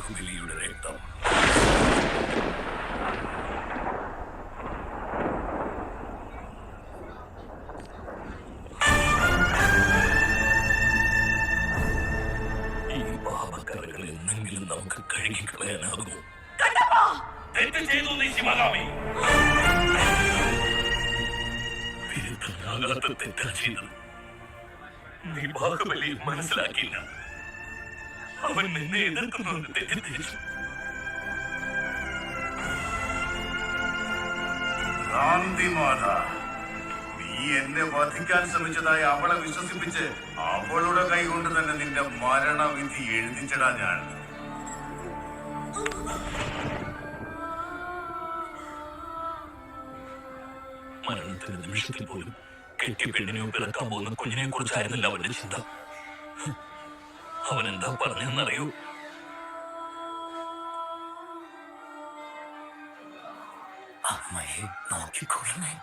ബാഹുബലിയുടെ രക്തം. ഈ പാപക്കറകൾ എന്നെങ്കിലും നമുക്ക് കഴുകിക്കളയാനാകുമോ? തെറ്റ് ചെയ്തു നീ ശിവകാമി. തിരുത്താനാകാത്ത തെറ്റാ ചെയ്തത്. നീ ബാഹുബലിയെ മനസ്സിലാക്കിയില്ല. അവൻ നിന്നെ എതിർക്കുന്നുവെന്ന് തെറ്റിദ്ധരിച്ചു. നീ എന്നെ വധിക്കാൻ ശ്രമിച്ചതായി അവളെ വിശ്വസിപ്പിച്ച് അവളുടെ കൈകൊണ്ട് തന്നെ നിന്റെ മരണവിധി എഴുതിച്ചടാ ഞാൻ. മരണത്തിന് നിമിഷത്തിൽ പോലും കെട്ടിയ പെണ്ണിനെയോ പിറക്കാൻ പോകുന്ന കുഞ്ഞിനെ കുറിച്ചായിരുന്നില്ല അവന്റെ ചിന്ത. അവൻ എന്താ പറഞ്ഞെന്നറിയോ? അമ്മയെ നോക്കിക്കൊള്ളണേ.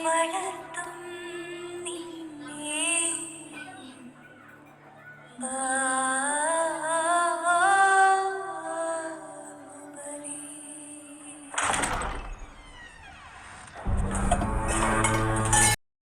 വളർത്തും നിന്നെ